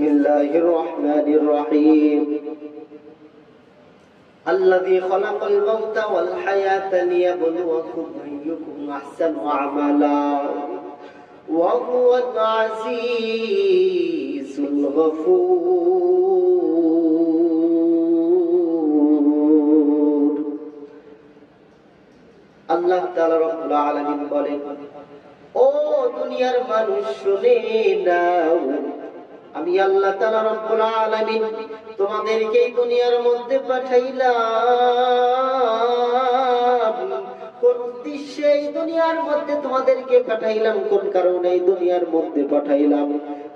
বিসমিল্লাহির রহমানির রহিম الذي خلق الموت والحياة ليبلوكم أيكم أحسن عملا وهو العزيز الغفور আল্লাহ তাআলা রব্বুল আলামিন বলেন, ও দুনিয়ার মানুষ শুনে নাও, আমি আল্লাহ তাআলা রব্বুল আলামিন তোমাদেরকে এই দুনিয়ার মধ্যে পাঠাইলাম। কোন উদ্দেশ্যে এই দুনিয়ার মধ্যে তোমাদেরকে পাঠাইলাম, কোন কারণে এই দুনিয়ার মধ্যে পাঠাইলাম?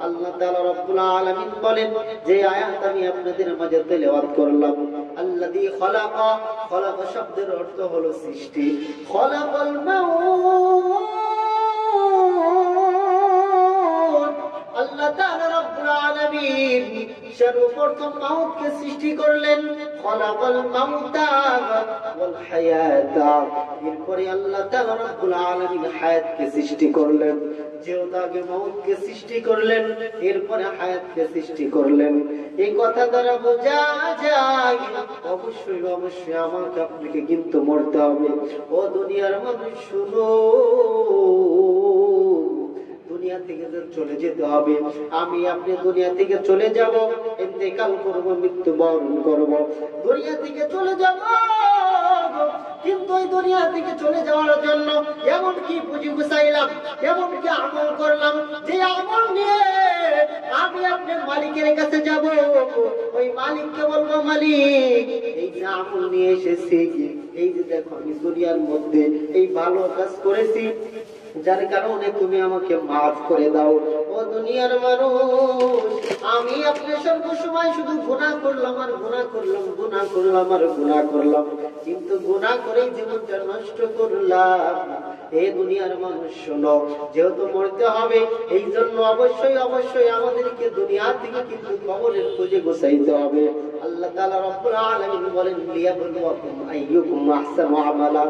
আল্লাহ তাআলা রব্বুল আলামিন বলেন, যে আয়াত আমি আপনাদের মাঝে তেলাওয়াত করলাম, আল্লাযী খালাকা, খালাকা শব্দের অর্থ হলো সৃষ্টি, খালাকাল মাউত, আল্লাহ তাআলা রব্বুল আলামিন সর্বপ্রথম মাউতকে সৃষ্টি করলেন, খালাকাল মাউতা ওয়াল হায়াতা, এরপরে আল্লাহ তাআলা রব্বুল আলামিন হায়াতকে সৃষ্টি করলেন। যেহেতু আগে মাউতকে সৃষ্টি করলেন, এরপরে হায়াতকে সৃষ্টি করলেন, এই কথা দ্বারা বোঝা যায় অবশ্যই অবশ্যই আমাকে আপনাকে কিন্তু মরতে হবে। ও দুনিয়ার মানুষ শুনো, দুনিয়া থেকে চলে যেতে হবে। আমি আপনি দুনিয়া থেকে চলে যাব, ইন্তেকাল করব, মৃত্যুবরণ করব, দুনিয়া থেকে চলে যাব। কিন্তু এই দুনিয়া থেকে চলে যাওয়ার জন্য এমন কি পুঁজি গুছাইলাম, এমন কি আমল করলাম, যে আমল নিয়ে আমি আপনার মালিকের কাছে যাব, ওই মালিককে বলবো, মালিক এই যে আমল নিয়ে এসেছি, এই যে দেখো আমি দুনিয়ার মধ্যে এই ভালো কাজ করেছি, যার কারণে তুমি আমাকে মাফ করে দাও। ও দুনিয়ার মানুষ, আমি আপনার সর্বসময় শুধু গুনাহ করলাম আর গুনাহ করলাম, গুনাহ করলাম আর গুনাহ করলাম, কিন্তু গুনাহ করেই জীবনটা নষ্ট করলাম। এই দুনিয়ার মানুষ শোনো, যেহেতু মরতে হবে, এই জন্য অবশ্যই অবশ্যই আমাদেরকে দুনিয়া থেকে কিন্তু কবরের খুঁজে গোছাইতে হবে। আল্লাহ তাআলা রব্বুল আলামিন বলেন, লিয়াবলুয়াকুম আইয়ুকুম আহসানু আমালা,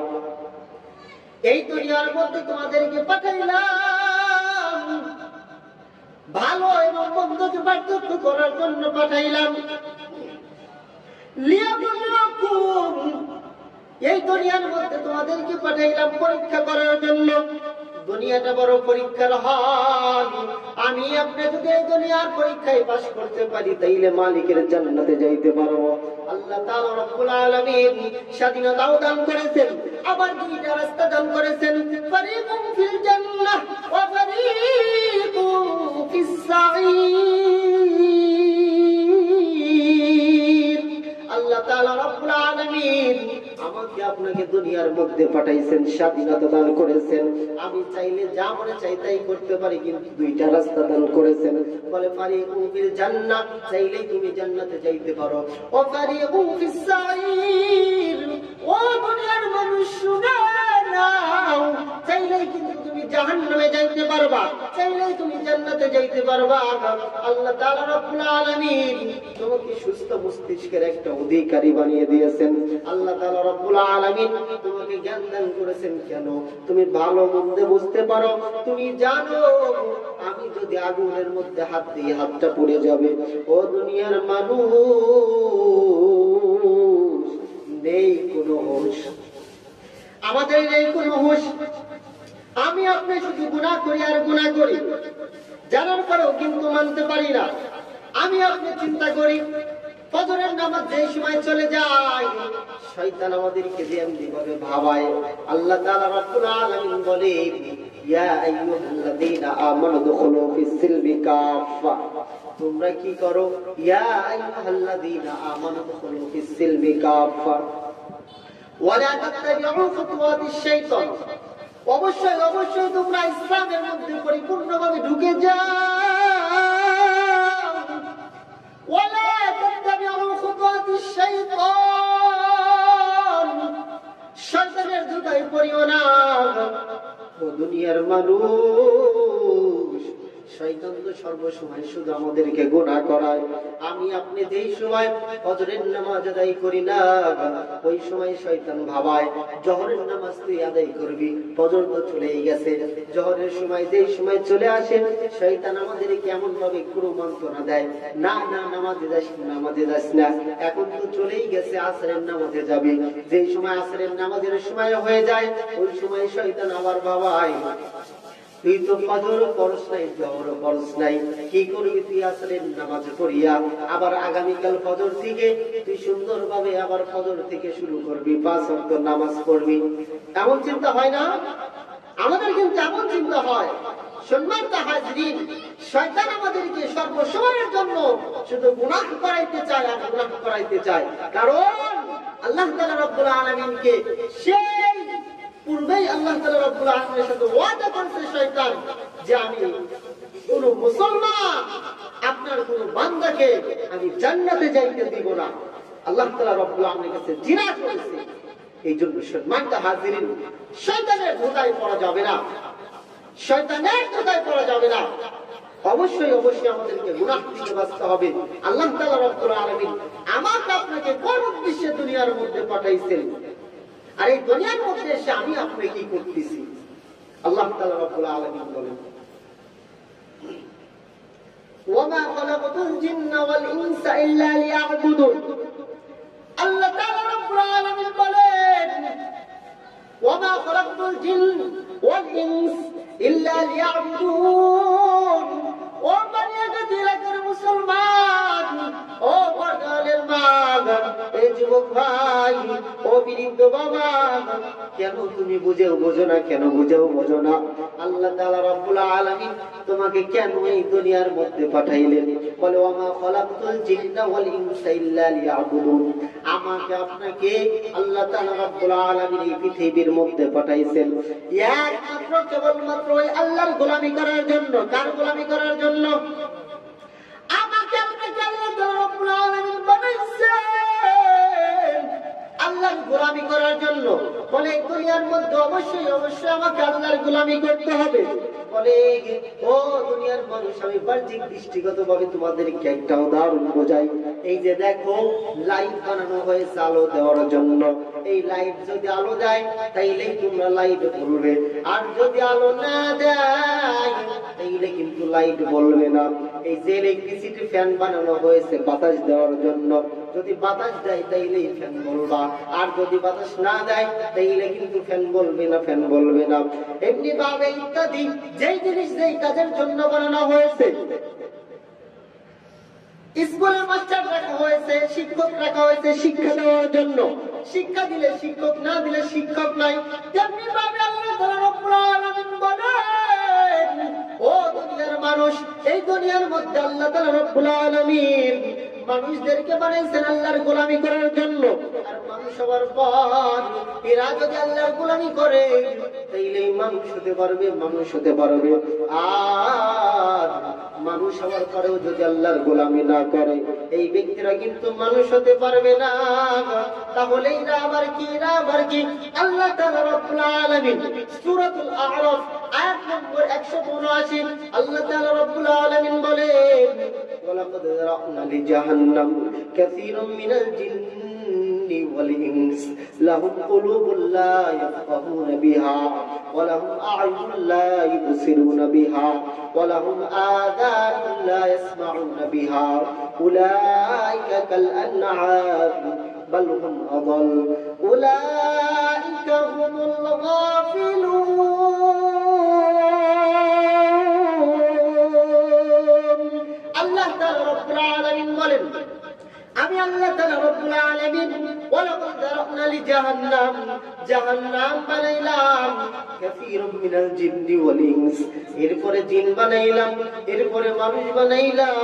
এই দুনিয়ার মধ্যে তোমাদেরকে পাঠাইলাম, ভালো এবং মন্দকে পার্থক্য করার জন্য পাঠাইলাম। লিয়াবলুয়াকুম, এই দুনিয়ার মধ্যে তোমাদেরকে পাঠাইলাম পরীক্ষা করার জন্য। দুনিয়াটা বড় পরীক্ষার হল। আমি আপনি যদি এই দুনিয়ার পরীক্ষায় পাস করতে পারি, তাইলে মালিকের জান্নাতে যাইতে পারবো। আল্লাহ তাআলা রব্বুল আলামিন স্বাধীনতাও দান করেছেন, আবার দুইটা রাস্তা দান করেছেন, ফারিকুম ফিল জান্নাহ ওয়া ফারিকুম ফিস সাঈর। আল্লাহ তাআলা রব্বুল আলামিন আমাকে আপনাকে দুনিয়ার মধ্যে পাঠাইছেন, স্বাধীনতা দান করেছেন। আমি চাইলে যা মনে চাই তাই করতে পারি, কিন্তু দুইটা রাস্তা দান করেছেন। বলে ফারিকুম ফিল জান্নাহ, চাইলেই তুমি জান্নাতে যাইতে পারো, ও ফারিকুম ফিস সাঈর, ও দুনিয়ার মানুষ শুনে নাও, চাইলেই কিন্তু তুমি জাহান্নামে যাইতে পারবা, চাইলেই তুমি জান্নাতে যাইতে পারবা। আল্লাহ তাআলা রব্বুল আলামিন তোমাকে সুস্থ মস্তিষ্কের একটা অধিকারী বানিয়ে দিয়েছেন। আল্লাহ তাআলা রব্বুল আলামিন তোমাকে জ্ঞান দান করেছেন, কেন তুমি ভালো মন্দ বুঝতে পারো। তুমি জানো আমি যদি আগুনের মধ্যে হাত দিই, হাতটা পুড়ে যাবে। ও দুনিয়ার মানুষ, নেই কোনো হুঁশ, আমাদের নেই কোনো হুঁশ। আমি আপনি শুধু গুনাহ করি আর গুনাহ করি, জানার পরেও কিন্তু মানতে পারি না। আমি আপনি চিন্তা করি, ফজরের নামাজ যেই সময় চলে যায়, শয়তান আমাদেরকে যেমনি ভাবে ভাবায়। আল্লাহ তাআলা রব্বুল আলামিন বলেন, ইয়া আইয়ুহাল্লাযীনা আমানু দুখুলু ফিস-সিলমি কাফা, তোমরা কি করো, ইয়া আইয়ুহাল্লাযীনা আমানু দুখুলু ফিস-সিলমি কাফা ওয়া লা তাত্তাবিউ খুতুওয়াতিশ শাইতান, অবশ্যই অবশ্যই তোমরা ইসলামের মধ্যে পরিপূর্ণভাবে ঢুকে যাও। ওয়া লা তাত্তাবিউ খুতুওয়াতিশ শাইতান, শয়তানের ধোঁকায় পড়িও না। ও দুনিয়ার মানুষ, শয়তান তো সর্বসময় শুধু আমাদেরকে গুনাহ করায়। আমি আপনি যেই সময় ফজরের নামাজ আদায় করি না, ওই সময় শয়তান ভাবায় জোহরের নামাজ তুই আদায় করবি, ফজর তো চলেই গেছে। জোহরের সময় যেই সময় চলে আসে, শয়তান আমাদেরকে এমন ভাবে কুমন্ত্রণা দেয়, না না নামাজে যাস না, নামাজে যাস না, এখন তো চলেই গেছে, আসরের নামাজে যাবি। যেই সময় আসরের নামাজের সময় হয়ে যায়, ওই সময় শয়তান আবার ভাবায় তুই তো ফজর পড়স নাই, জোহর পড়স নাই, কি করবি তুই আসরের নামাজ পড়িয়া আবার আগামীকাল ফজর থেকে তুই সুন্দরভাবে আবার ফজর থেকে শুরু করবি, 5 ওয়াক্ত নামাজ পড়বি। এমন চিন্তা হয় না? আমাদের কিন্তু এমন চিন্তা হয়। সম্মানিত হাজরিন, শয়তান আমাদেরকে সর্বসময়ের জন্য শুধু গুনাহ করাইতে চায় আর গুনাহ করাইতে চায়। কারণ আল্লাহ তাআলা রব্বুল আলামিনকে সেই পূর্বেই আল্লাহ তাআলা রব্বুল আলামিনের সাথে ওয়াদা করেছে শয়তান যে আমি কোন মুসলমান আপনার কোন বান্দাকে আমি জান্নাতে যাইতে দিব না। আল্লাহ তাআলা রব্বুল আলামিনের কাছে জিনা করেছে। এই জন্য সম্মানিত হাজিরিন, শয়তানের ধোঁকায় পড়া যাবে না, শয়তানের ধোঁকায় পড়া যাবে না। অবশ্যই অবশ্যই আমাদেরকে গুনাহ থেকে বাঁচতে হবে। আল্লাহ তাআলা রব্বুল আলামিন আমাকে আপনাকে কোন উদ্দেশ্যে দুনিয়ার মধ্যে পাঠাইছেন, আর এই দুনিয়ার মধ্যে এসে আমি আপনি কি করতেছি? আল্লাহ তাআলা রব্বুল আলামিন বলেন, ওয়ামা খালাকাতুল জিন্না ওয়াল ইনসা ইল্লা লিয়াবুদুন। আল্লাহ তাআলা রব্বুল আলামিন বলেন, ওয়ামা খালাকাতুল জিন্ন ওয়াল ইনস ইল্লা লিয়াবুদুন। ও বানিয়াদের মুসলমান, ও পর্দালের মা, এই যুবক ভাই, ও বৃদ্ধ বাবা, কেন তুমি বোঝো না? কেন বোঝো না? আল্লাহ তাআলা রব্বুল আলামিন তোমাকে কেন এই দুনিয়ার মধ্যে পাঠাইলেন? বলে ওয়ামা খালাকতুল জিন্না ওয়াল ইনসা ইল্লা লিয়াবুদুন। আমাকে আপনাকে আল্লাহ তাআলা রব্বুল আলামিন এই পৃথিবীর মধ্যে পাঠাইছেন একমাত্র কেবলমাত্র ওই আল্লাহর গোলামি করার জন্য। কার গোলামি করার জন্য? আমাকে আপনাকে আল্লাহ তাআলা রব্বুল আলামিন বানাইছেন আল্লাহর গোলামি করার জন্য। বলে দুনিয়ার মধ্যে অবশ্যই অবশ্যই আমাকে আল্লাহর গোলামি করতে হবে। বলে ও দুনিয়ার মানুষ, আমি বাহ্যিক দৃষ্টিগতভাবে তোমাদেরকে একটা উদাহরণ বোঝাই। এই যে দেখো, লাইট বানানো হয়েছে আলো দেওয়ার জন্য। এই লাইট যদি আলো দেয় তাইলেই তোমরা লাইট জ্বলবে, আর যদি আলো না দেয় তাইলে কিন্তু লাইট জ্বলবে না। এই যে ইলেকট্রিসিটি ফ্যান বানানো হয়েছে বাতাস দেওয়ার জন্য, যদি বাতাস দেয় তাইলেই ফ্যান বলবা, আর যদি বাতাস না দেয় তাইলে কিন্তু ফ্যান বলবে না, ফ্যান বলবে না। এমনি ভাবে ইত্যাদি যেই জিনিস যেই কাজের জন্য বানানো হয়েছে, স্কুলে মাস্টার রাখা হয়েছে, শিক্ষক রাখা হয়েছে শিক্ষা দেওয়ার জন্য। শিক্ষা দিলে শিক্ষক, না দিলে শিক্ষক নাই। তেমনি ভাবে আল্লাহ তাআলা রব্বুল আলামিন বলেন, ও দুনিয়ার মানুষ, এই দুনিয়ার মধ্যে আল্লাহ তাআলা রব্বুল আলামিন মানুষদেরকে বানাইছেন আল্লাহর গোলামি করার জন্য। আর মানুষ হওয়ার পর এরা যদি আল্লাহর গোলামি করে তাইলেই মানুষ হতে পারবে, মানুষ হতে পারবে। আর মানুষ হওয়ার পরেও যদি আল্লাহর গোলামি না করে, এই ব্যক্তিরা কিন্তু মানুষ হতে পারবে না। তাহলে এরা আবার কি? এরা আবার কি? আল্লাহ তাআলা রব্বুল আলামিন সূরাতুল আ'রাফ আয়াত নম্বর 175 আল্লাহ তাআলা রব্বুল আলামিন বলেন, ওয়ালাকাদ যারা'না লিজাহান্নাম কাসীরাম মিনাল জিন্নি ওয়াল ইনস লাহুম কুলুবুন লা ইয়াফকাহুনা বিহা ওয়া লাহুম আ'য়ুনুন লা ইবসিরুনা বিহা ওয়া লাহুম আযানুন লা ইয়াসমা'উনা বিহা উলাইকা কাল আন'আম বাল হুম আযাল উলাইকা হুমুল গাফিলুন। আল্লাহ তাআলা রব্বুল আলামিন বলেন, আমি আল্লাহ তাআলা রব্বুল আলামিন ওয়ালাকাদ যারা'না লিজাহান্নাম, জাহান্নাম বানাইলাম কাসীরাম মিনাল জিন্নি ওয়াল ইনস, এরপরে জিন বানাইলাম, এরপরে মানুষ বানাইলাম।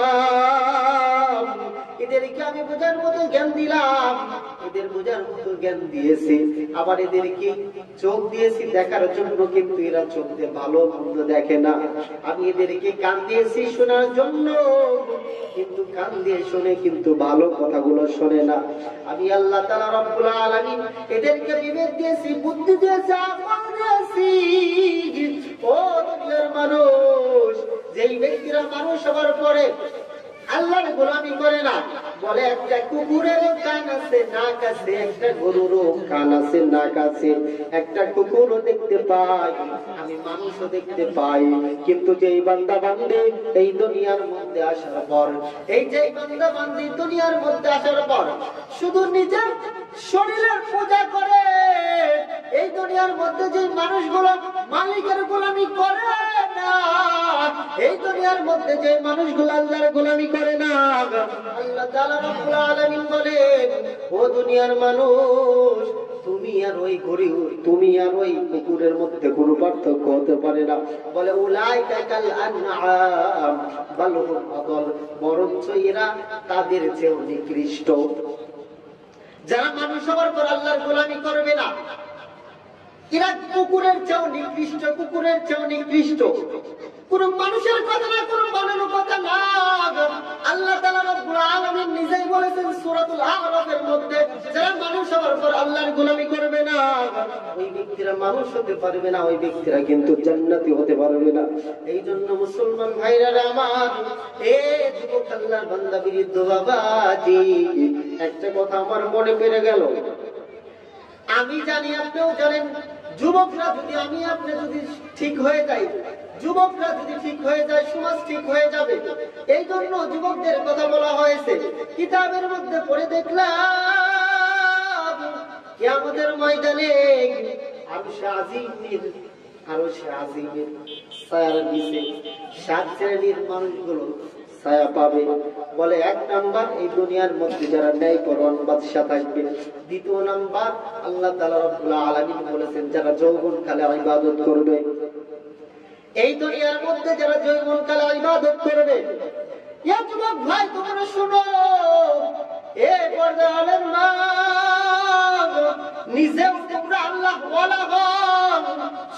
এদেরকে আমি বোঝার মতো জ্ঞান দিলাম, এদের বোঝার মতো জ্ঞান দিয়েছি। আবার এদেরকে চোখ দিয়েছি দেখার জন্য, কিন্তু এরা চোখ দিয়ে ভালো মন্দ দেখে না। আমি এদেরকে কান দিয়েছি শোনার জন্য, কিন্তু কান দিয়ে শুনে কিন্তু ভালো কথাগুলো শোনে না। আমি আল্লাহ তাআলা রব্বুল আলামিন এদেরকে বিবেক দিয়েছি, বুদ্ধি দিয়েছি, আকল দিয়েছি। ও দুনিয়ার মানুষ, যেই ব্যক্তিরা মানুষ হওয়ার পরে আল্লাহর গোলামি করে না, বলে একটা কুকুরের কান আছে নাক আছে, একটা গরুরও কান আছে নাক আছে, একটা কুকুরও দেখতে পাই, আমি মানুষও দেখতে পাই, কিন্তু যেই বান্দা বান্দে এই দুনিয়ার মধ্যে আসার পর, এই যে বান্দা বান্দি দুনিয়ার মধ্যে আসার পর শুধু নিজের শরীরের পূজা করে, এই দুনিয়ার মধ্যে যে মানুষগুলো মালিকের গোলামি করে না, এই দুনিয়ার মধ্যে যে মানুষগুলো আল্লাহর গোলামি করে না, আল্লাহ তাআলা রব্বুল আলামিন বলেন, ও দুনিয়ার মানুষ, তুমি আর ওই গরু, তুমি আর ওই কুকুরের মধ্যে কোনো পার্থক্য হতে পারে না। বলে উলাইকা কাল আনআম বাল হুম আদল, বরঞ্চ এরা তাদের চেয়েও নিকৃষ্ট। যারা মানুষ হওয়ার পর আল্লাহর গোলামি করবে না, এরা কুকুরের চেয়েও নিকৃষ্ট, কুকুরের চেয়েও নিকৃষ্ট। কোন মানুষের কথা না, কোন বানানো কথা না। আল্লাহ তাআলা রব্বুল আলামিন নিজেই বলেছেন সূরাতুল আ'রাফের মধ্যে, যারা মানুষ হওয়ার পর আল্লাহর গোলামি করবে না, ওই ব্যক্তিরা মানুষ হতে পারবে না, ওই ব্যক্তিরা কিন্তু জান্নাতি হতে পারবে না। এই জন্য মুসলমান ভাইরা আমার, এ যুবক আল্লাহর বান্দা বিরুদ্ধ বাবাজি, একটা কথা আমার মনে পড়ে গেল। আমি জানি আপনিও জানেন, যুবকরা যদি, আমি আপনি যদি ঠিক হয়ে যাই, যুবকরা যদি ঠিক হয়ে যায়, সমাজ ঠিক হয়ে যাবে। এই জন্য যুবকদের কথা বলা হয়েছে। কিতাবের মধ্যে পড়ে দেখলাম কিয়ামতের ময়দানে আরশে আজিমের ছায়ার নিচে 7 শ্রেণীর মানুষগুলো ছায়া পাবে। বলে 1 নাম্বার, এই দুনিয়ার মধ্যে যারা ন্যায়পরায়ণ বাদশা থাকবে। 2 নাম্বার, আল্লাহ তাআলা রব্বুল আলামিন বলেছেন যারা যৌবনকালে ইবাদত করবে। এই দুনিয়ার মধ্যে যারা যৌবনকালে ইবাদত করবে, এ যুবক ভাই তোমরা শুনো, এ পর্দার আলেম মা, নিজেও তোমরা আল্লাহ ওয়ালা হও,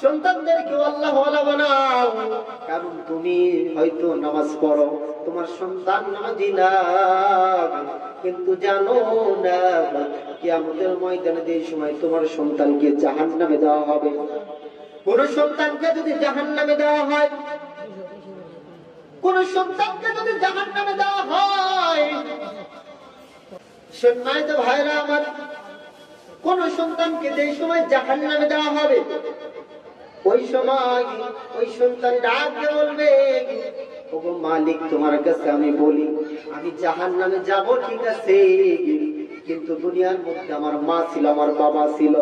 সন্তানদেরকে আল্লাহ ওয়ালা বানাও। কারণ তুমি হয়তো নামাজ পড়ো, তোমার সন্তান নামাজি না, কিন্তু জানো না কিয়ামতের ময়দানে যে সময় তোমার সন্তানকে জাহান্নামে দেওয়া হবে। কোন সন্তানকে যদি জাহান্নামে দেওয়া হয়, কোন সন্তানকে যদি জাহান্নামে দেওয়া হয়, সম্মানিত ভাইরা আমার, কোন সন্তানকে যে সময় জাহান্নামে দেওয়া হবে, ওই সময় ওই সন্তান ডাক দিয়ে বলবে, ওগো মালিক, তোমার কাছে আমি বলি, আমি জাহান্নামে যাব ঠিক আছে, কিন্তু দুনিয়ার মধ্যে আমার মা ছিল, আমার বাবা ছিল,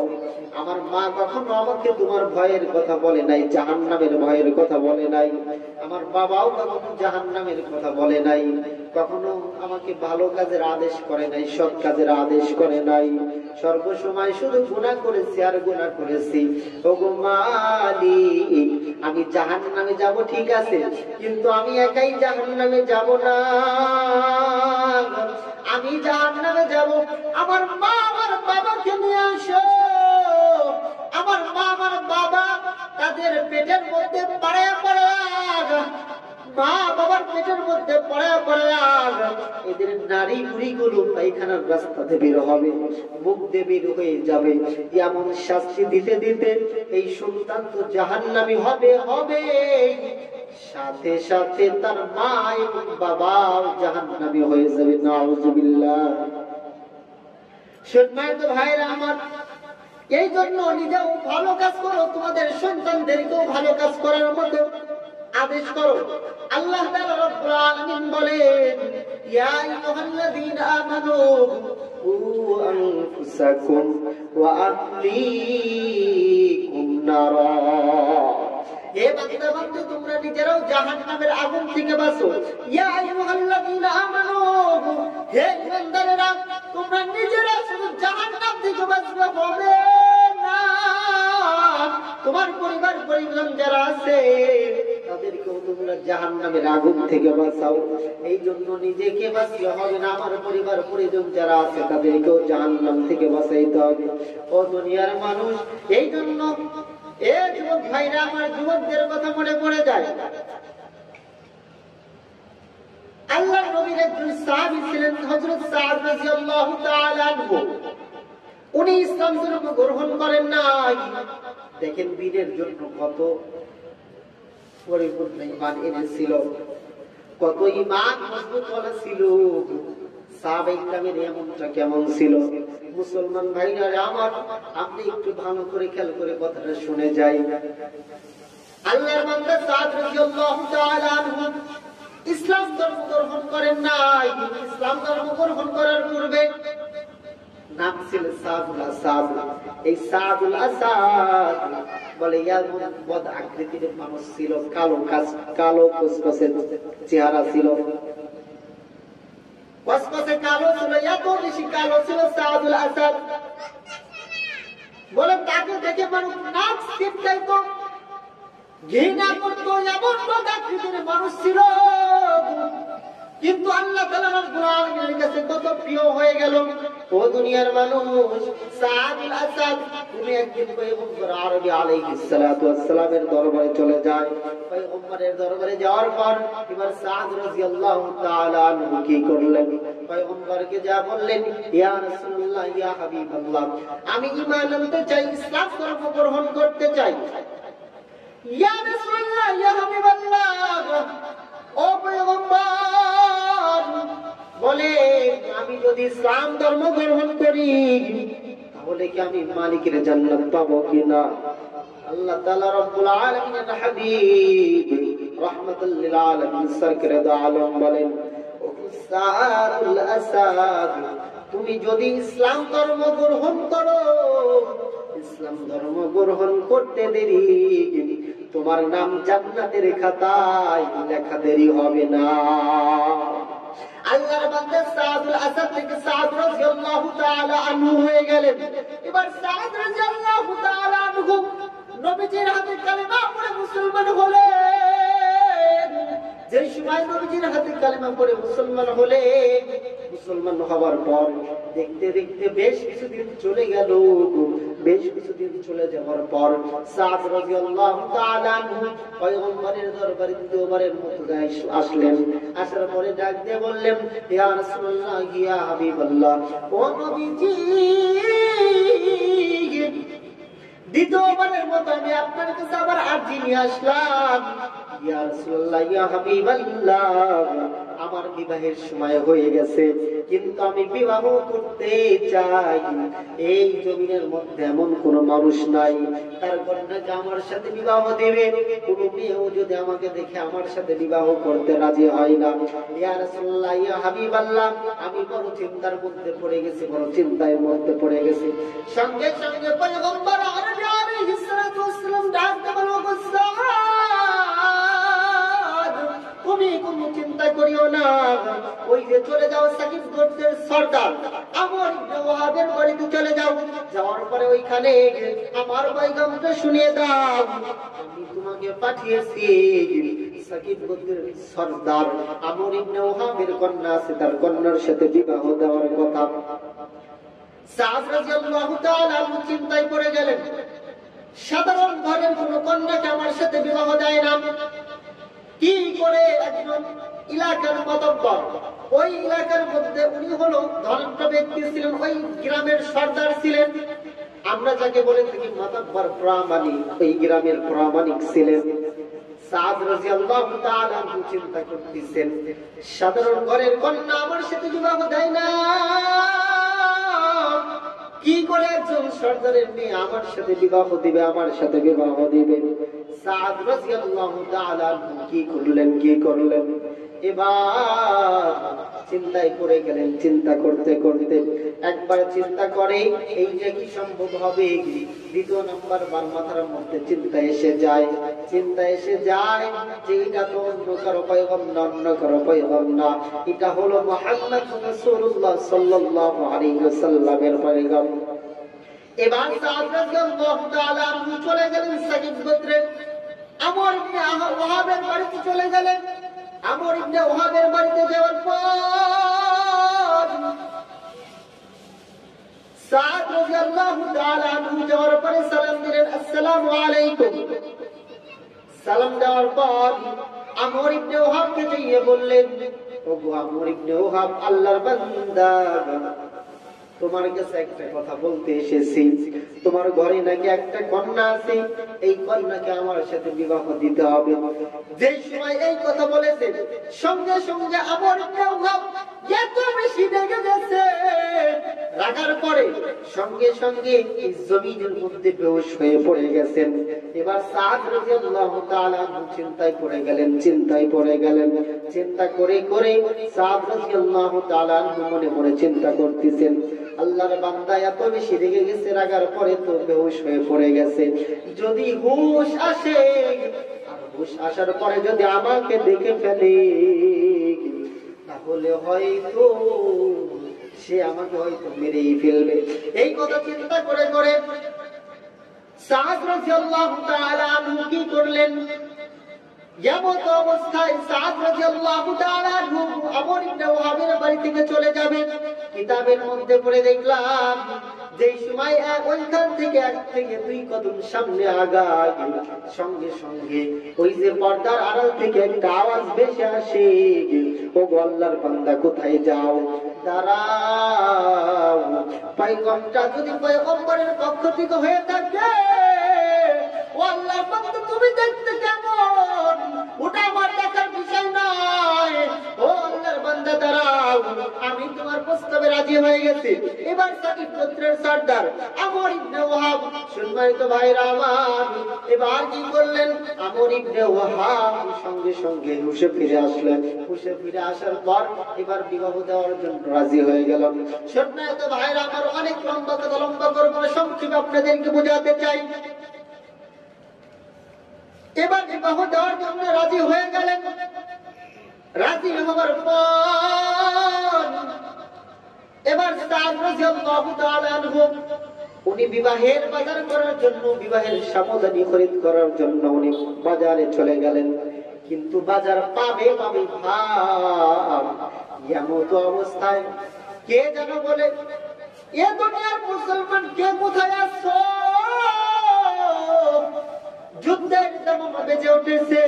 আমার মা কখনো আমাকে তোমার ভয়ের কথা বলে নাই, জাহান্নামের ভয়ের কথা বলে নাই। আমার বাবাও কখনো জাহান্নামের কথা বলে নাই, কখনো আমাকে ভালো কাজের আদেশ করে নাই, সৎ কাজের আদেশ করে নাই। সর্বসময় শুধু গুনাহ করেছি আর গুনাহ করেছি। ওগো মালিক, আমি জাহান্নামে যাব ঠিক আছে, কিন্তু আমি একাই জাহান্নামে যাব না, আমি জাহান্নামে যাব, আমার মা আমার বাবাকে নিয়ে আসো। আমার মা আমার বাবা তাদের পেটের মধ্যে পড়ে পড়ে, মা বাবার পেটের মধ্যে পড়ে পড়ে, এদের নারী বুড়িগুলো পায়খানার রাস্তাতে বের হবে, মুখ দিয়ে বের হয়ে যাবে। এমন শাস্তি দিতে দিতে এই সন্তান তো জাহান্নামী হবে হবে, সাথে সাথে তার মা এবং বাবাও জাহান্নামী হয়ে যাবে। নাউযুবিল্লাহ। সম্মানিত ভাইরা আমার, এই জন্য নিজেও ভালো কাজ করো, তোমাদের সন্তানদেরকেও ভালো কাজ করার মতো আদেশ করো। আল্লাহ তাআলা রব্বুল আলামিন বলেন, ইয়া আইয়ুহাল্লাযীনা আমানু কু আনফুসাকুম ওয়া আহলিকুম নারা। হে বান্দা বান্দী, তোমরা নিজেরাও জাহান্নামের আগুন থেকে বাঁচো। ইয়া আইয়ুহাল্লাযীনা আমানু, হে ইমানদারেরা, তোমরা নিজেরা শুধু জাহান্নাম থেকে বাঁচবে হবে না, তোমার পরিবার পরিজন যারা আছে তাদেরকেও তোমরা জাহান্নামের আগুন থেকে বাঁচাও। এই জন্য নিজেকে বাঁচলে হবে না, আমার পরিবার পরিজন যারা আছে তাদেরকেও জাহান্নাম থেকে বাঁচাইতে হবে। ও দুনিয়ার মানুষ, এই জন্য এ যুবক ভাইরা আমার, যুবকদের কথা মনে পড়ে যায়। আল্লাহর নবীর একজন সাহাবী ছিলেন হযরত সাদ রাদিয়াল্লাহু তাআলা আনহু। উনি ইসলাম ধর্ম গ্রহণ করেন নাই। দেখেন বীরের জন্য কত পরিপূর্ণ ঈমান এনেছিল। কত ঈমান মজবুত হলে ছিল। সাহাবায়ে কিরামের এমনটা কেমন ছিল? মুসলমান ভাইরা আমার, আপনি একটু ভালো করে খেয়াল করে কথাটা শুনে যাই। আল্লাহর বান্দা সাদ রাদিয়াল্লাহু তাআলা আনহু ইসলাম ধর্ম গ্রহণ করেন নাই। ইসলাম ধর্ম গ্রহণ করার পূর্বে নাম ছিল সাদুল আসাদ। এই সাদুল আসাদ বলে বদ আকৃতির মানুষ ছিল, কালো কুচকুচে চেহারা ছিল, কুচকুচে কালো ছিল, এত বেশি কালো ছিল সাদুল আসাদ। বলে তাকে দেখে মানুষ নাক ছিটকাইতো, ঘৃণা করতো, এমন বদ আকৃতির মানুষ ছিল। কিন্তু আল্লাহ তাআলার কোরআনের কাছে কত প্রিয় হয়ে গেল। ও দুনিয়ার মানুষ, সাদুল আসাদ তুমি একদিন পয়গম্বর আরবি আলাইহিস সালাতু ওয়াস সালামের দরবারে চলে যায়। পয়গম্বরের দরবারে যাওয়ার পর এবার সাদ রাদিয়াল্লাহু তাআলা আনহু কি করলেন? পয়গম্বরকে যা বললেন, ইয়া রাসূলুল্লাহ, ইয়া হাবিবাল্লাহ, আমি ঈমান আনতে চাই, ইসলাম ধর্ম গ্রহণ করতে চাই। ইয়া রাসূলুল্লাহ, ইয়া হাবিবাল্লাহ, ও পয়গম্বর, বলে আমি যদি ইসলাম ধর্ম গ্রহণ করি তাহলে কি আমি মালিকের জান্নাত পাবো কিনা? আল্লাহ তাআলা রব্বুল আলামিনের হাবিব রাহমাতুল লিল আলামিন সরকারে দো আলম বলেন, ও সাদুল আসাদ, তুমি যদি ইসলাম ধর্ম গ্রহণ করো, ইসলাম ধর্ম গ্রহণ করতে দেরি, তোমার নাম জান্নাতের খাতায় লেখা দেরি হবে না। আল্লাহর বান্দা সাদুল আসাদ থেকে সাদ রাদিয়াল্লাহু তাআলা আনহু হয়ে গেলেন। এবার সাদ রাদিয়াল্লাহু তাআলা আনহু নবীজির হাতে কালেমা পড়ে মুসলমান হলেন। যে সময় নবীজির হাতে কালেমা পড়ে মুসলমান হলেন, মুসলমান হওয়ার পর দেখতে দেখতে বেশ কিছুদিন চলে গেল। বেশ কিছুদিন চলে যাওয়ার পর সাদ রাদিয়াল্লাহু তাআলা আনহু পয়গম্বরের দরবারে দ্বিতীয়বারের মতো আসলেন। আসার পরে ডাক দিয়ে বললেন, ইয়া রাসূলুল্লাহ, ইয়া হাবিবাল্লাহ, ও নবীজি, দ্বিতীয়বারের মতো আমি আপনার কাছে আবার আরজি নিয়ে আসলাম। ইয়া রাসূলুল্লাহ, ইয়া হাবিবাল্লাহ, আমার বিবাহের সময় হয়ে গেছে, কিন্তু আমি বিবাহ করতে চাই। এই জমিনের মধ্যে এমন কোন মানুষ নাই তার কন্যাকে আমার সাথে বিবাহ দেবে। কোন মেয়েও যদি আমাকে দেখে আমার সাথে বিবাহ করতে রাজি হয় না। ইয়া রাসূলুল্লাহ, ইয়া হাবিবাল্লাহ, আমি বড় চিন্তার মধ্যে পড়ে গেছি, বড় চিন্তার মধ্যে পড়ে গেছি। সঙ্গে সঙ্গে পয়গম্বর আরবি আলাইহিস সালাতু ওয়াস সালাম ডাক দিয়ে বললেন, তুমি কোনো চিন্তা করিও না, ওই যে চলে যাও সাকিব গোত্রের সর্দার আমর ইবনে ওয়াহাবের বাড়িতে চলে যাও। যাওয়ার পরে ওইখানে আমার পয়গামটা শুনিয়ে দাও, আমি তোমাকে পাঠিয়েছি সাকিব গোত্রের সর্দার আমর ইবনে ওয়াহাবের কন্যা আছে, তার কন্যার সাথে বিবাহ দেওয়ার কথা। সাদ রাদিয়াল্লাহু তাআলা চিন্তায় পড়ে গেলেন, সাধারণ ঘরের কোন কন্যাকে আমার সাথে বিবাহ দেয় না, কি করে একজন এলাকার মাতব্বর, ওই এলাকার মধ্যে উনি হলো ধনটা ব্যক্তি ছিলেন, ওই গ্রামের সর্দার ছিলেন, আমরা যাকে বলে থাকি মাতব্বর প্রামাণিক, ওই গ্রামের প্রামাণিক ছিলেন। সাদ রাদিয়াল্লাহু তাআলা চিন্তা করতেছেন, সাধারণ ঘরের কন্যা আমার সাথে বিবাহ দেয় না, কি করে একজন সর্দারের মেয়ে আমার সাথে বিবাহ দিবে, আমার সাথে বিবাহ দিবে। সাদ রাদিয়াল্লাহু তাআলা কি করলেন? এবার চিন্তায় পড়ে গেলেন। চিন্তা করতে করতে একবার চিন্তা করে এই যে কি সম্ভব হবে, দ্বিতীয় নাম্বার বার মাথার মধ্যে চিন্তা এসে যায় যে এটা তো অন্য কারো পয়গম্বর, অন্য কারো পয়গম্বর, এটা হলো মুহাম্মদ রাসূলুল্লাহ সাল্লাল্লাহু আলাইহি ওয়াসাল্লামের পয়গম্বর। এবার সাদ রাদিয়াল্লাহু তাআলা চলে গেলেন সাকিব গোত্রে আমর ইবনে ওয়াহাবের বাড়িতে চলে গেলেন। আমর ইবনে ওয়াহাবের বাড়িতে যাওয়ার পর সাদ রাদিয়াল্লাহু তাআলা যাওয়ার পরে সালাম দিলেন, আসসালামু আলাইকুম। সালাম দেওয়ার পর আমর ইবনে ওয়াহাবকে গিয়ে বললেন, ওগো আমর ইবনে ওয়াহাব, আল্লাহর বান্দা, তোমার কাছে একটা কথা বলতে এসেছি, তোমার ঘরে নাকি একটা কন্যা আছে, এই কন্যাকে আমার সাথে বিবাহ দিতে হবে। যে সময় এই কথা বলেছে, সঙ্গে সঙ্গে আমার এত বেশি রেগে গেছে, রাগার পরে সঙ্গে সঙ্গে জমিনের মধ্যে বেহুশ হয়ে পড়ে গেছেন। এবার সাদ রাদিয়াল্লাহু তাআলা চিন্তায় পড়ে গেলেন, চিন্তা করে করে সাদ রাদিয়াল্লাহু তাআলা মনে মনে চিন্তা করতেছেন, আল্লাহর বান্দা এত বেশি রেগে গেছে, রাগার পরে তো বেহুশ হয়ে পড়ে গেছে, যদি হুশ আসে, আর হুশ আসার পরে যদি আমাকে দেখে ফেলে, তাহলে হয়তো সে আমাকে হয়তো মেরেই ফেলবে। এই কথা চিন্তা করে করে সাদ রাদিয়াল্লাহু তাআলা আনহু কি করলেন, এমত অবস্থায় সাদ রাদিয়াল্লাহু তাআলা আনহু আমর ইবনে ওয়াহাবের বাড়ি থেকে চলে যাবেন। কিতাবের মধ্যে পড়ে দেখলাম, যেই সময় ওইখান থেকে 1 থেকে 2 কদম সামনে আগায়, সঙ্গে সঙ্গে ওই যে পর্দার আড়াল থেকে একটা আওয়াজ ভেসে আসে, ও আল্লাহর বান্দা কোথায় যাও, দাঁড়াও। পয়গম্বরটা যদি পয়গম্বরের পক্ষ থেকে হয়ে থাকে, ও আল্লাহর বান্দা তুমি দেখতে কেমন, ওটা আমার দেখার বিষয় নয়, ও আল্লাহর বান্দা দাঁড়াও, আমি তোমার প্রস্তাবে রাজি হয়ে গেছি। এবার সাকিব গোত্রের সর্দার আমর ইবনে ওয়াহাব, সম্মানিত ভাইরা আমার, এবার কি করলেন, আমর ইবনে ওয়াহাব সঙ্গে সঙ্গে হুশে ফিরে আসলেন। হুশে ফিরে আসার পর এবার বিবাহ দেওয়ার জন্য রাজি হয়ে গেল। সম্মানিত ভাইরা আমার, অনেক লম্বা কথা লম্বা করবো না, সংক্ষেপে আপনাদেরকে বোঝাতে চাই। এবার বিবাহ দেওয়ার জন্য রাজি হয়ে গেলেন। রাজি হওয়ার পর এবার সাদ রাদিয়াল্লাহু তাআলা আনহু উনি বিবাহের বাজার করার জন্য, বিবাহের সামগ্রী খরিদ করার জন্য উনি বাজারে চলে গেলেন। কিন্তু বাজার পাবে ভাব, এমন অবস্থায় কে যেন বলে, এ দুনিয়ার মুসলমান কে কোথায় আছো, যুদ্ধের দামামা বেজে উঠেছে,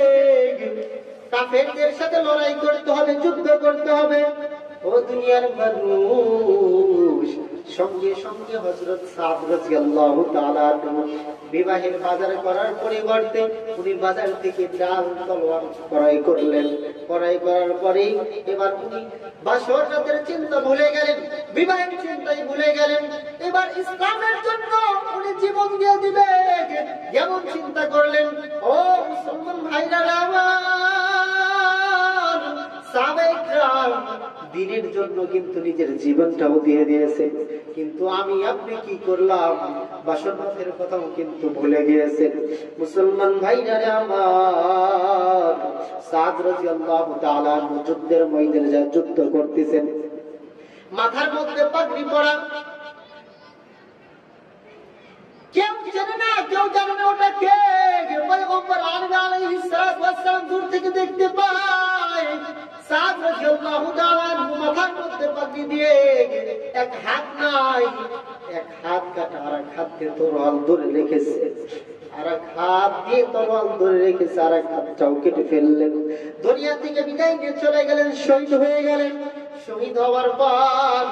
কাফেরদের সাথে লড়াই করতে হবে, যুদ্ধ করতে হবে। ও দুনিয়ার মানুষ, সঙ্গে সঙ্গে হযরত সাদ রাদিয়াল্লাহু তাআলা বিবাহের বাজার করার পরিবর্তে উনি বাজার থেকে ডাল তলোয়ার ক্রয় করলেন। ক্রয় করার পরে এবার উনি বাসর রাতের চিন্তা ভুলে গেলেন, বিবাহের চিন্তাই ভুলে গেলেন। এবার ইসলামের জন্য উনি জীবন দিয়ে দিবে এমন চিন্তা করলেন। ও মুসলমান ভাইরা আমার, সাহাবায়ে কিরাম দ্বীনের জন্য কিন্তু নিজের জীবনটাও দিয়ে দিয়েছে, কিন্তু আমি আপনি কি করলাম, বাসনাথের কথাও কিন্তু ভুলে গিয়েছেন। মুসলমান ভাইরা আমার, সাদ রাদিয়াল্লাহু তাআলা যুদ্ধের ময়দানে যা যুদ্ধ করতেছেন, মাথার মধ্যে পাগড়ি পরা, কেউ জানে না, কেউ জানে না ওটা কে। পয়গম্বর আলাইহিস সালাতু ওয়াস সালাম দূর থেকে দেখতে পায়, সাদ রাদিয়াল্লাহু তাআলা মাথার মধ্যে পাগড়ি দিয়ে, এক হাত নাই, এক হাত কাটা, আর এক হাত দিয়ে তরোয়াল ধরে রেখেছে, আর এক হাত দিয়ে তরোয়াল ধরে রেখেছে, আর এক হাতটাও কেটে ফেললেন। দুনিয়া থেকে বিদায় নিয়ে চলে গেলেন, শহীদ হয়ে গেলেন। শহীদ হওয়ার পর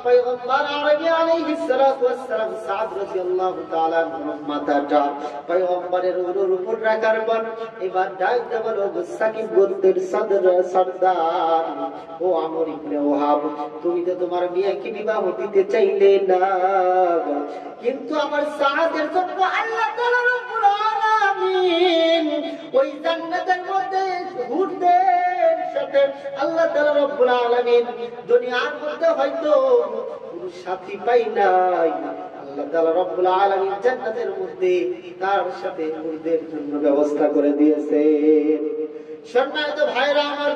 পয়গম্বর আরবি আলাইহিস সালাতু ওয়াস সালাম সাদ রাদিয়াল্লাহু তাআলা মাথাটা পয়গম্বরের উপর রাখার পর এবার ডাক দেওয়া হলো, সাকিব গোত্রের সর্দার ও আমর ইবনে ওয়াহাব, তুমি তো তোমার মেয়েকে বিবাহ দিতে চাইলে না, কিন্তু আমার সাহাদের জন্য আল্লাহ তাআলা রব্বুল আলামিন ওই জান্নাতের মধ্যে ঘুরতে সাথে আল্লাহ তাআলা রব্বুল আলামিন দুনিয়ার মধ্যে হয়তো কোনো সাথী পাই নাই, আল্লাহ তাআলা রব্বুল আলামিন জান্নাতের মধ্যে তার সাথে হুরদের জন্য ব্যবস্থা করে দিয়েছে। সম্মানিত ভাইরা আমার,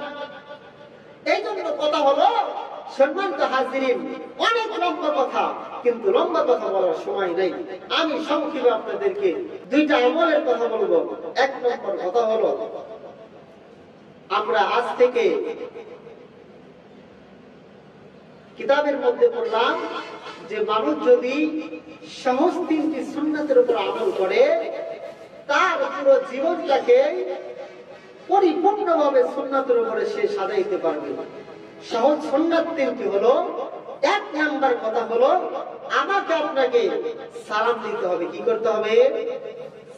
এই জন্য কথা হলো, সম্মানিত হাজিরিন, অনেক লম্বা কথা, কিন্তু লম্বা কথা বলার সময় নেই। আমি সংক্ষেপে আপনাদেরকে 2টা আমলের কথা বলবো। 1 নম্বর কথা হলো, আমরা আজ থেকে কিতাবের মধ্যে পড়লাম যে মানুষ যদি সহজ 3টি সুন্নাতের উপর আমল করে, তার পুরো জীবনটাকে পরিপূর্ণভাবে সুন্নাতের উপরে সে সাজাইতে পারবে। সহজ সুন্নাত 3টি হলো, এক নাম্বার কথা হলো আমাকে আপনাকে সালাম দিতে হবে। কি করতে হবে?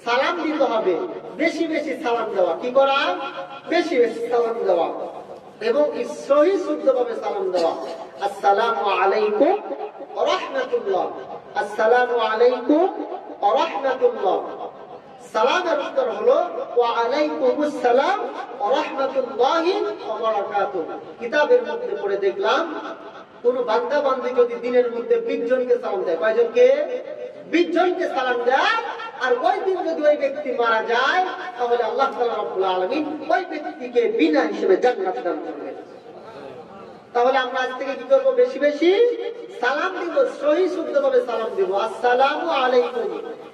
সালাম দিতে হবে। বেশি বেশি সালাম দেওয়া। কি করা? বেশি বেশি সালাম দেওয়া এবং সহি শুদ্ধভাবে সালাম দেওয়া। আসসালামু আলাইকুম ওয়া রাহমাতুল্লাহ, আসসালামু আলাইকুম ওয়া রাহমাতুল্লাহ। সালামের উত্তর হলো ওয়া আলাইকুমুস সালাম ওয়া রাহমাতুল্লাহি ওয়া বারাকাতুহু। কিতাবের মধ্যে পড়ে দেখলাম কোন বান্দা বান্দী যদি দিনের মধ্যে 20 জনকে সালাম দেয়, কয়জনকে? 20 জনকে সালাম দেয়, আর ওই দিন যদি ওই ব্যক্তি মারা যায় তাহলে আল্লাহ তাআলা রব্বুল আলামিন ওই ব্যক্তিকে বিনা হিসেবে জান্নাত দান করবেন। তাহলে আমরা আজ থেকে কি করব? বেশি বেশি সালাম দিব, সহি শুদ্ধভাবে সালাম দিব। আসসালামু আলাইকুম।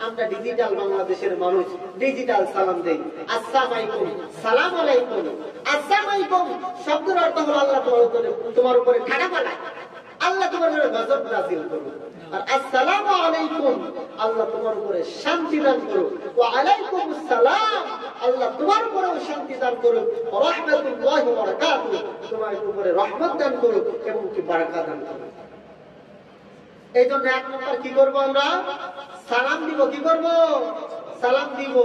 আমরা ডিজিটাল বাংলাদেশের মানুষ, ডিজিটাল সালাম দেই। আসসালামু আলাইকুম, সালাম আলাইকুম। আসসালামু আলাইকুম শব্দের অর্থ হলো আল্লাহ তোমার উপরে ঠাডা পালায়, আল্লাহ তোমার উপরে গজব নাযিল করুন। আর আসসালামু আলাইকুম আল্লাহ তোমার উপরে শান্তি দান করুন। ওয়া আলাইকুমুস সালাম আল্লাহ তোমার উপরেও শান্তি দান করুন। ওয়া রাহমাতুল্লাহি ওয়া বারাকাতুহু তোমার উপরে রহমত দান করুন এবং কি বারাকাত দান করুন। এই জন্য এক নম্বর কি করব? আমরা সালাম দিব। কি করব? সালাম দিব।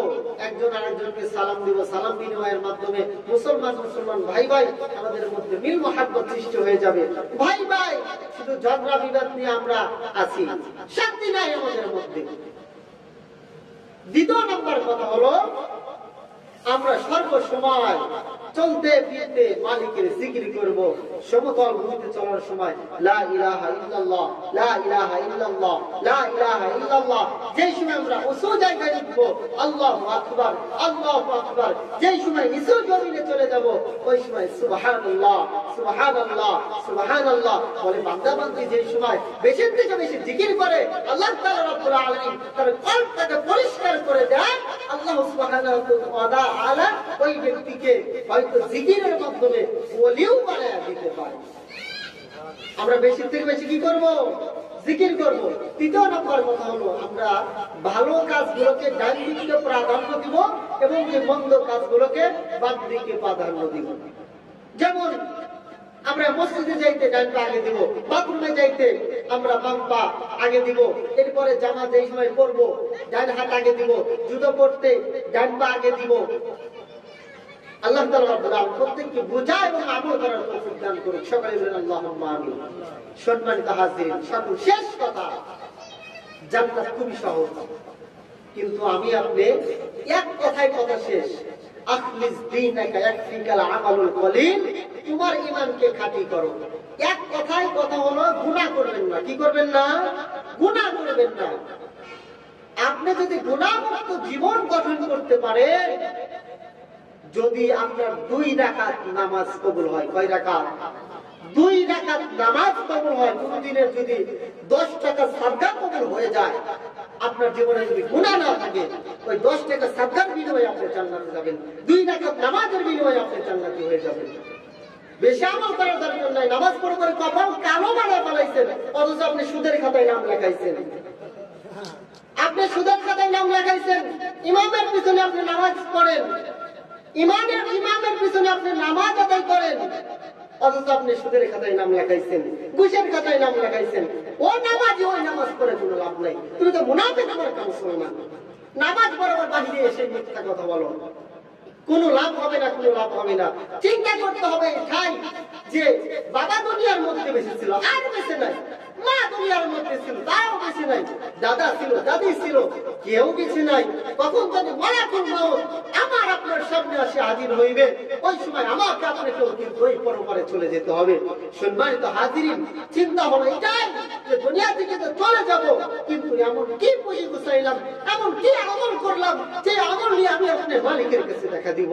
একজন আরেকজনকে সালাম দিব। সালাম বিনিময়ের মাধ্যমে মুসলমান ভাই ভাই আমাদের মধ্যে মিল মহব্বত সৃষ্টি হয়ে যাবে। ভাই ভাই শুধু ঝগড়া বিবাদ নিয়ে আমরা আছি, শান্তি নাই আমাদের মধ্যে। দ্বিতীয় নম্বর কথা হলো আমরা সর্বসময় চলতে ফিরতে মালিকের জিকির করব। সমতল ভূমিতে চলার সময় লা ইলাহা ইল্লাল্লাহ, লা ইলাহা ইল্লাল্লাহ, লা ইলাহা ইল্লাল্লাহ। যেই সময় আমরা উঁচু জায়গায় উঠবো আল্লাহু আকবার, আল্লাহু আকবার। যেই সময় নিচু জমিনে চলে যাব ওই সময় সুবহানাল্লাহ, সুবহানাল্লাহ, সুবহানাল্লাহ বলে বান্দা বান্দী যেই সময় বেশি থেকে বেশি জিকির করে আল্লাহ তাআলা রব্বুল আলামিন তার কলবটাকে পরিষ্কার করে দেয়। আল্লাহ সুবহানাহু ওয়া তাআলা ওই ব্যক্তিকে হয়তো জিকিরের মাধ্যমে ওলিও বানায় দিতে পারে। আমরা বেশি থেকে বেশি কি করব? জিকির করব। তৃতীয় নম্বর কথা হলো আমরা ভালো কাজগুলোকে ডান দিকে প্রাধান্য দিব এবং যে মন্দ কাজগুলোকে বাম দিকে প্রাধান্য দিব। যেমন আমরা মসজিদে যাইতে ডান পা আগে দিব, বাথরুমে যাইতে আমরা বাম পা আগে দিব, এরপরে জামাত এই সময় পড়বো ডান হাত আগে দিব, জুতো পড়তে ডান পা আগে দিব। আল্লাহ তাআলা রব্বুল আলামিন প্রত্যেককে বোঝা এবং আমল করার তৌফিক দান করুন। সকলে বলেন আল্লাহুম্মা আমিন। সম্মানিত হাজিরিন, সকল শেষ কথা, জান্নাত খুবই সহজ, কিন্তু আমি আপনি এক কথায় কথা শেষ। আখলিস দীনাকা ইয়াকফিকাল আমালুল কলিল। তোমার ঈমানকে খাঁটি করো। এক কথায় কথা হলো গুনাহ করবেন না। কি করবেন না? গুনাহ করবেন না। আপনি যদি গুনাহমুক্ত জীবন গঠন করতে পারেন, যদি আপনার 2 রাকাত নামাজ কবুল হয়, কয় রাকাত? 2 রাকাত নামাজ কবুল হয়, কোন দিনের যদি 10 টাকা সাদকা কবুল হয়ে যায়, আপনার জীবনে যদি গুনাহ না থাকে, ওই 10 টাকা সাদকার বিনিময়ে আপনি জান্নাতে যাবেন। 2 রাকাত নামাজের বিনিময়ে আপনি জান্নাতি হয়ে যাবেন। বেশি আমল করার দরকার নাই। নামাজ পড়ে পড়ে কপাল কালো বানায় ফেলাইছেন, অথচ আপনি সুদের খাতায় নাম লেখাইছেন। আপনি সুদের খাতায় নাম লেখাইছেন, ইমামের পিছনে আপনি নামাজ পড়েন, ইমামের পিছনে আপনি নামাজ আদায় করেন, অথচ আপনি সুদের খাতায় নাম লেখাইছেন, ঘুষের খাতায় নাম লেখাইছেন। ও নামাজি, ওই নামাজ পড়ে কোনো লাভ নাই। তুমি তো মুনাফিক আমার একটা মুসলমান। নামাজ পড়াবার বাহিরে এসে মিথ্যা কথা বলো, কোনো লাভ হবে না, কোনো লাভ হবে না। চিন্তা করতে হবে এটাই যে বাবা দুনিয়ার মধ্যে বেঁচে ছিল, আর বেঁচে নাই। মা দুনিয়ার মধ্যে ছিল, তাও বেঁচে নাই। দাদা ছিল, দাদি ছিল, কেউ বেঁচে নাই। কখন যদি মালাকুল মউত আমার আপনার সামনে আসে হাজির হইবে, ওই সময় আমাকে আপনাকেও কিন্তু ওই পরপারে চলে যেতে হবে। সম্মানিত হাজিরিন, চিন্তা হলো এটাই যে দুনিয়া থেকে তো চলে যাব, কিন্তু এমন কি পুঁজি গুছাইলাম, এমন কি আমল করলাম যে আমল নিয়ে আমি আপনার মালিকের কাছে দেখা দিব।